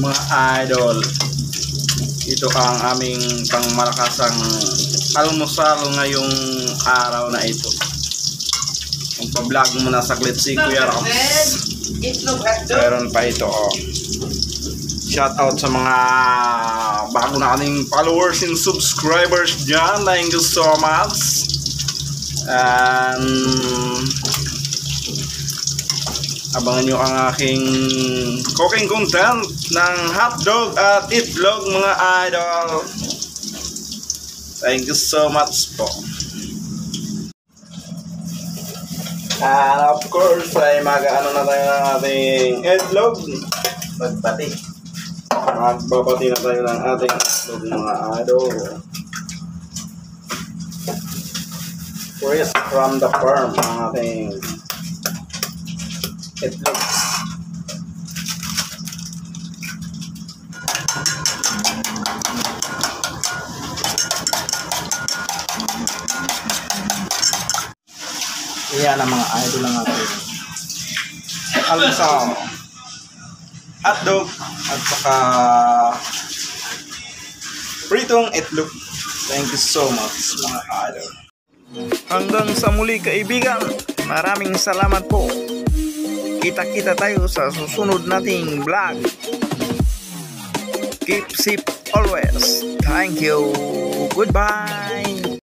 mga idol. Ito ang aming pangmalakasang almusal ngayong araw na ito. Magpa-vlog muna saglit si Kuya Rox. Meron pa ito, oh. Shout out sa mga bago na kaming followers and subscribers dyan. Thank you so much. And abangan nyo ang aking cooking content ng hotdog at itlog, mga idol. Thank you so much po. And of course ay mag-ano na tayo ng ating itlog. Magbabati na tayo ng ating itlog, mga idol. Fresh from the farm ang ating itlog. Iyan ang mga idol ng ating almusal, hotdog at saka pritong itlog. Thank you so much, mga idol. Hanggang sa muli, kaibigan. Maraming salamat po. Kita-kita tayo sa susunod nating vlog. Keep safe always. Thank you. Goodbye.